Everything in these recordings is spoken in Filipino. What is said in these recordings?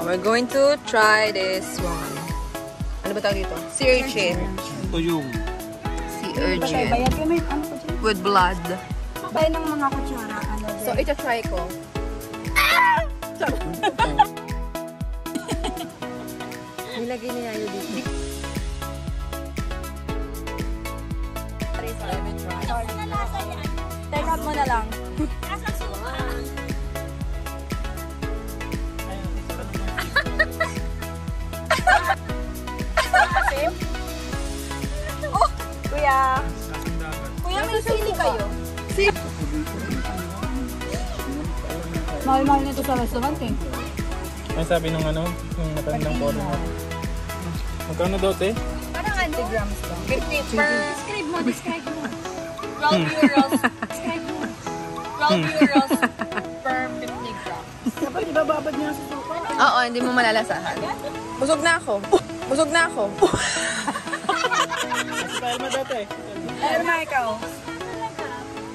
we're going to try this one. Ano ba tawag dito? Sea urchin. Tuyong. Sea urchin. With blood. Bayan ng mga kutsara. So, ita-try ko. Nilagay niya yun dito. Take out mo na lang. Oh, kuya. Kuya, may sili kayo. Mahal-mahal nito sa restaurant eh. Ang sabi nung ano, yung matandang foreigner. Magkano daw, te? Parang ano? 50 grams lang. 50 per... Describe mo. 12 euros. Describe mo. 12 euros per 50 grams. Dapat ibababad niya sa sopa. Oo, hindi mo malalasahan. Busog na ako. Busog na ako. Kasi tayo mo daw, te. Pero na ikaw.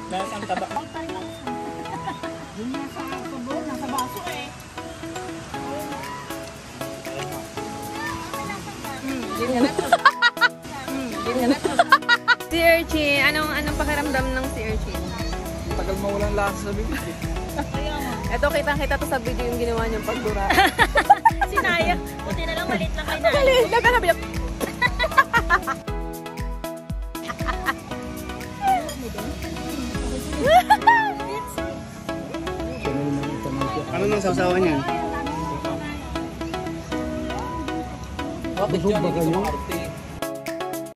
Nasa ang taba. Nasa baso eh. Sea urchin. Anong pakiramdam ng sea urchin? Tagal mo walang lasa sa bibig. Ito, kitang-kita to sa video yung ginawa niyang pagdura. Sinaya. Buti na lang malit lang kayo na. Dali, nagkanabi na. Ano nang sausawan niyan? Busog ba kayo?